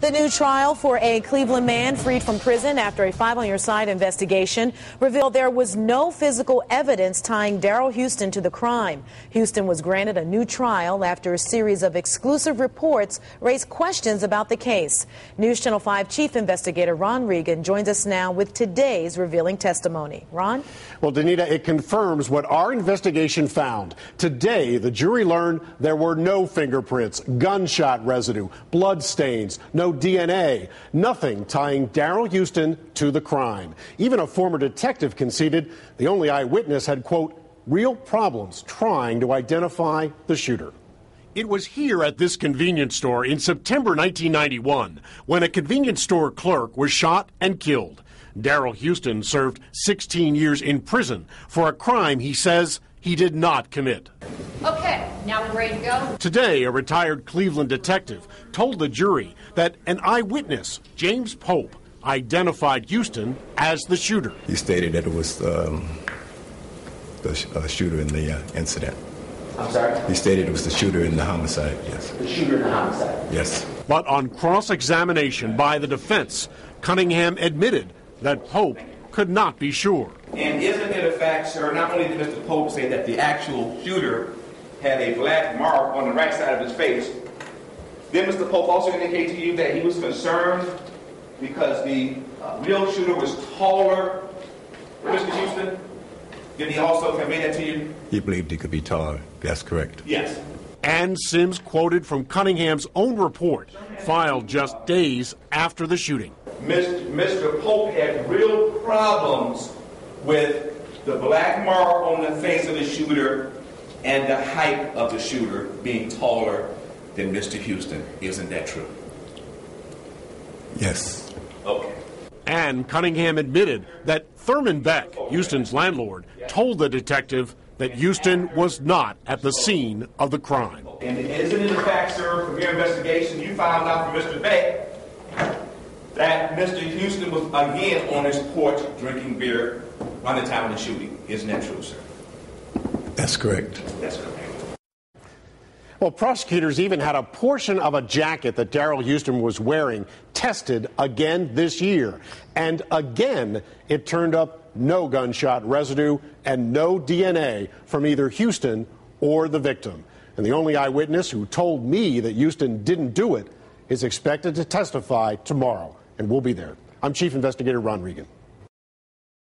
The new trial for a Cleveland man freed from prison after a Five on Your Side investigation revealed there was no physical evidence tying Daryl Houston to the crime. Houston was granted a new trial after a series of exclusive reports raised questions about the case. News Channel 5 Chief Investigator Ron Regan joins us now with today's revealing testimony. Ron? Well, Danita, it confirms what our investigation found. Today, the jury learned there were no fingerprints, gunshot residue, blood stains, no DNA, nothing tying Daryl Houston to the crime. Even a former detective conceded the only eyewitness had, quote, real problems trying to identify the shooter. It was here at this convenience store in September 1991 when a convenience store clerk was shot and killed. Daryl Houston served 16 years in prison for a crime he says he did not commit. Okay, now we're ready to go. Today, a retired Cleveland detective told the jury that an eyewitness, James Pope, identified Houston as the shooter. He stated that it was the shooter in the incident. I'm sorry? He stated it was the shooter in the homicide, yes. The shooter in the homicide? Yes. But on cross-examination by the defense, Cunningham admitted that Pope could not be sure. And isn't it a fact, sir, not only did Mr. Pope say that the actual shooter had a black mark on the right side of his face, then Mr. Pope also indicated to you that he was concerned because the real shooter was taller than Mr. Houston? Did he also convey that to you? He believed he could be taller. That's correct. Yes. And Sims quoted from Cunningham's own report, filed just days after the shooting. Mr. Pope had real problems with the black mark on the face of the shooter and the height of the shooter being taller than Mr. Houston. Isn't that true? Yes. Okay. And Cunningham admitted that Thurman Beck, Houston's landlord, told the detective that Houston was not at the scene of the crime. And isn't it a fact, sir, from your investigation, you found out from Mr. Beck that Mr. Houston was again on his porch drinking beer around the time of the shooting. Isn't that true, sir? That's correct. That's correct. Well, prosecutors even had a portion of a jacket that Daryl Houston was wearing tested again this year. And again, it turned up no gunshot residue and no DNA from either Houston or the victim. And the only eyewitness who told me that Houston didn't do it is expected to testify tomorrow. And we'll be there. I'm Chief Investigator Ron Regan.